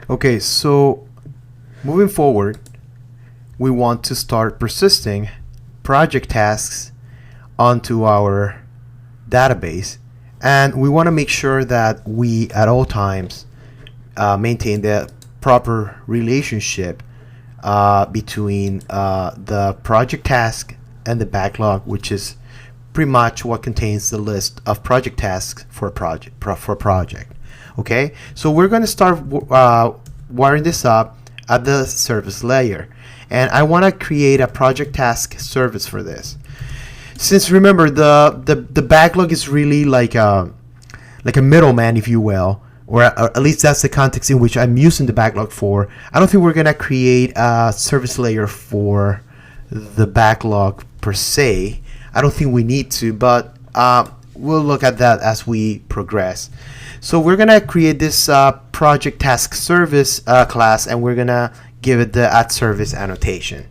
Okay, so moving forward, we want to start persisting project tasks onto our database, and we want to make sure that we at all times maintain the proper relationship between the project task and the backlog, which is pretty much what contains the list of project tasks for a project. Okay, so we're going to start wiring this up at the service layer, and I want to create a project task service for this. Since remember the backlog is really like a middleman, if you will, or at least that's the context in which I'm using the backlog for. I don't think we're gonna create a service layer for the backlog per se. I don't think we need to, but we'll look at that as we progress. So we're gonna create this project task service class, and we're gonna give it the @service annotation.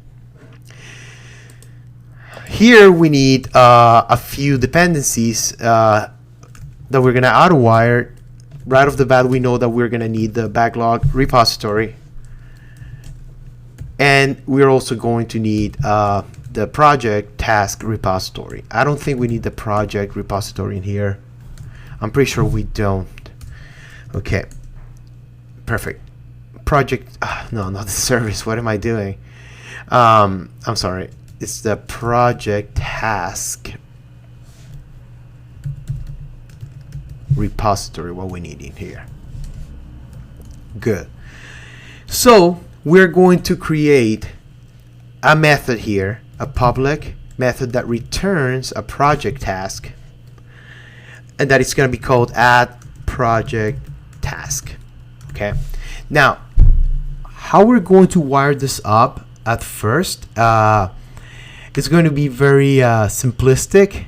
Here we need a few dependencies that we're gonna auto-wire. Right off the bat, we know that we're gonna need the backlog repository, and we're also going to need the project task repository. I don't think we need the project repository in here. I'm pretty sure we don't. Okay, perfect. Project, no, not the service. What am I doing? I'm sorry. It's the project task repository, what we need in here. Good. So we're going to create a method here, a public method that returns a project task, and that is going to be called @project_task. Okay. Now, how we're going to wire this up at first, it's going to be very simplistic.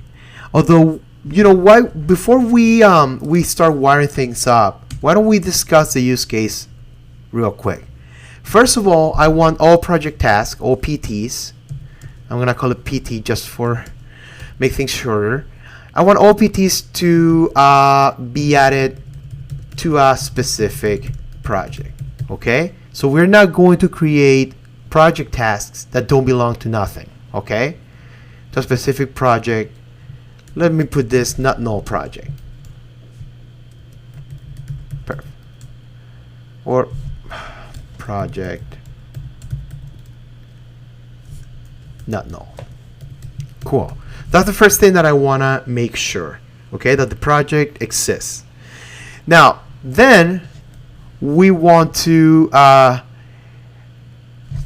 Although, you know, why before we start wiring things up, why don't we discuss the use case real quick? First of all, I want all project tasks, all PTs. I'm gonna call it PT just for make things shorter. I want all PTs to be added to a specific project. Okay, so we're not going to create project tasks that don't belong to nothing. Okay, to a specific project. Let me put this not null project. Perfect. Or project not null. Cool. That's the first thing that I want to make sure. Okay, that the project exists. Now, then we want to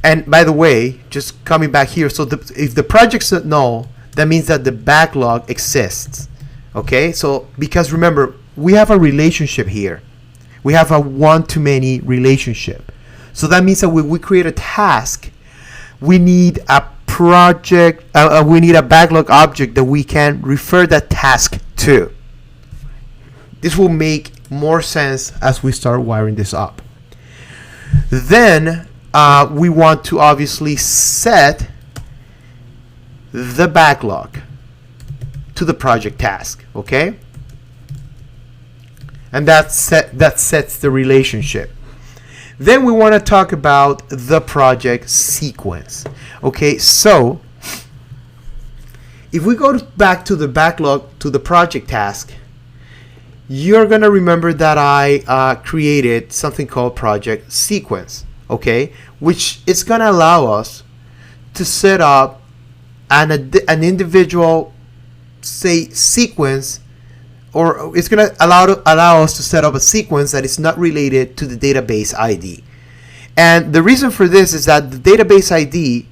and by the way, just coming back here, so if the project's not null, that means that the backlog exists. Okay, so because remember, we have a relationship here. We have a one-to-many relationship. So that means that when we create a task, we need a we need a backlog object that we can refer that task to. This will make more sense as we start wiring this up. Then we want to obviously set the backlog to the project task, okay? And that sets the relationship. Then we want to talk about the project sequence. Okay, so if we go back to the backlog to the project task, you're gonna remember that I created something called project sequence. Okay, which is gonna allow us to set up an individual, say, sequence, or it's gonna allow us to set up a sequence that is not related to the database ID. And the reason for this is that the database ID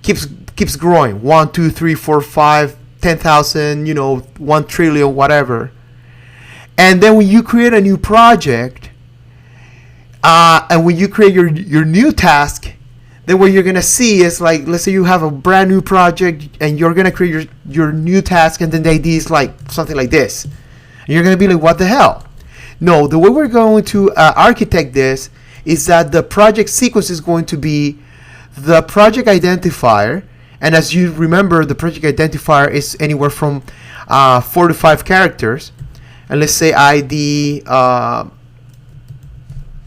keeps growing, 1, 2, 3, 4, 5, 10,000, you know, 1 trillion, whatever. And then when you create a new project, and when you create your new task, then what you're gonna see is, like, let's say you have a brand new project and you're gonna create your new task, and then the ID is like something like this, and you're gonna be like, what the hell? No, the way we're going to architect this is that the project sequence is going to be the project identifier, and as you remember, the project identifier is anywhere from 4 to 5 characters, and let's say ID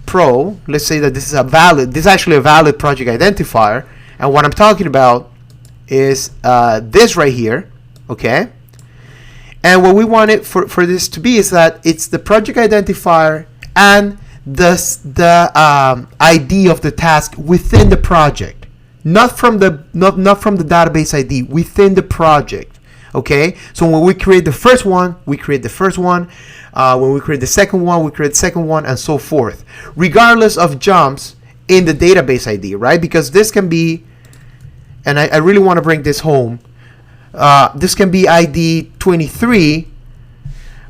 pro, let's say that this is actually a valid project identifier, and what I'm talking about is this right here, okay? And what we want it for this to be is that it's the project identifier and the ID of the task within the project, not from the database ID, within the project. Okay, so when we create the first one, we create the first one. When we create the second one, we create the second one, and so forth, regardless of jumps in the database ID, right? Because this can be, and I really want to bring this home, this can be ID 23,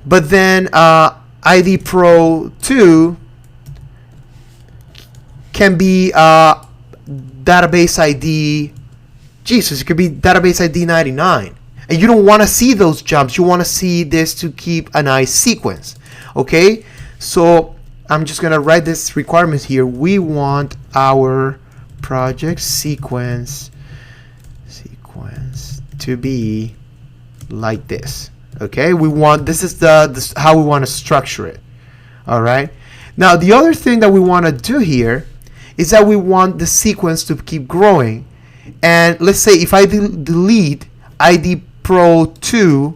but then ID Pro 2 can be database ID, Jesus, it could be database ID 99. And you don't want to see those jumps. You want to see this to keep a nice sequence. Okay? So I'm just going to write this requirement here. We want our project sequence to be like this. Okay? This is how we want to structure it. All right? Now, the other thing that we want to do here is that we want the sequence to keep growing. And let's say if I delete ID Pro 2,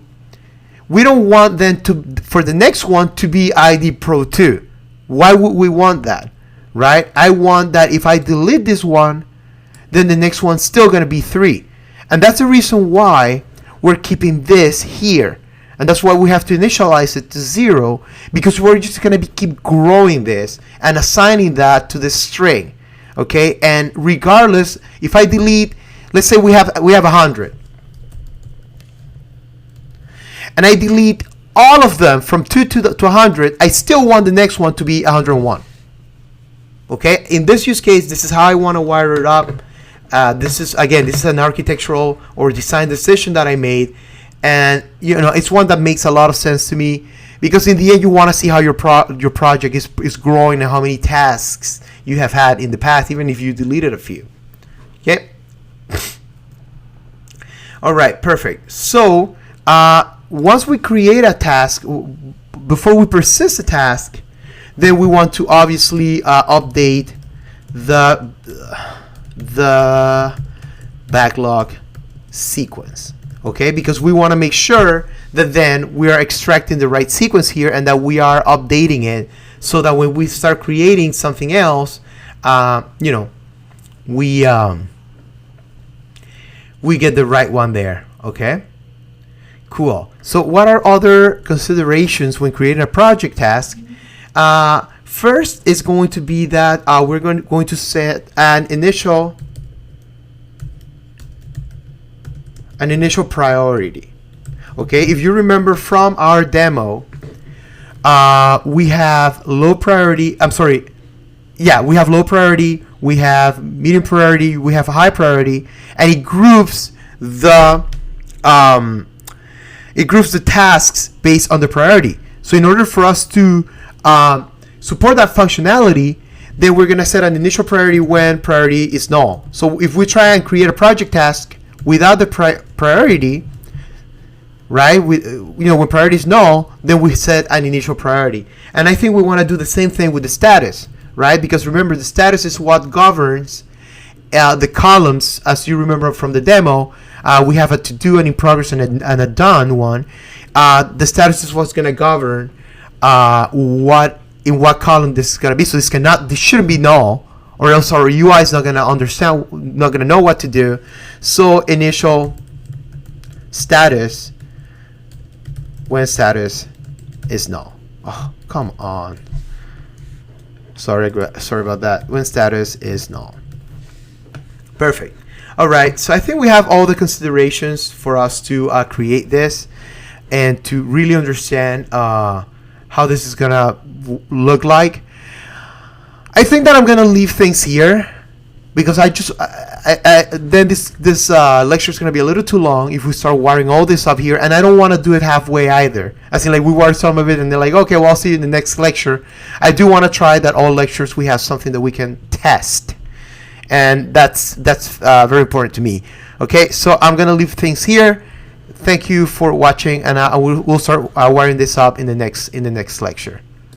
we don't want then for the next one to be ID Pro 2. Why would we want that? Right? I want that if I delete this one, then the next one's still going to be 3. And that's the reason why we're keeping this here. And that's why we have to initialize it to 0, because we're just going to keep growing this and assigning that to the string. Okay? And regardless, if I delete, let's say we have 100. And I delete all of them from 2 to 100, I still want the next one to be 101. Okay? In this use case, this is how I want to wire it up. This is an architectural or design decision that I made. And, it's one that makes a lot of sense to me, because in the end, you want to see how your project is growing and how many tasks you have had in the past, even if you deleted a few. Okay? All right, perfect. So, once we create a task, before we persist a task, then we want to obviously update the backlog sequence. Okay, because we want to make sure that then we are extracting the right sequence here and that we are updating it so that when we start creating something else, we get the right one there. Okay, cool. So what are other considerations when creating a project task? First is going to be that we're going to set an initial priority. Okay, if you remember from our demo, we have low priority. We have low priority, we have medium priority, we have high priority, and it groups the tasks based on the priority. So in order for us to support that functionality, then we're gonna set an initial priority when priority is null. So if we try and create a project task without the priority, right? When priority is null, then we set an initial priority. And I think we want to do the same thing with the status, right? Because remember, the status is what governs the columns. As you remember from the demo, we have a to do, an in progress, and a done one. The status is what's going to govern in what column this is going to be. So this shouldn't be null, or else our UI is not going to know what to do. So initial status when status is null. Oh, come on. Sorry about that. When status is null. Perfect. All right. So I think we have all the considerations for us to create this and to really understand how this is gonna look like. I think that I'm gonna leave things here because then this lecture is gonna be a little too long if we start wiring all this up here, and I don't want to do it halfway either. As in, like, we wire some of it and they're like, okay, well, I'll see you in the next lecture. I do want to try that all lectures we have something that we can test, and that's very important to me. Okay, so I'm gonna leave things here. Thank you for watching, and we'll start wiring this up in the next lecture.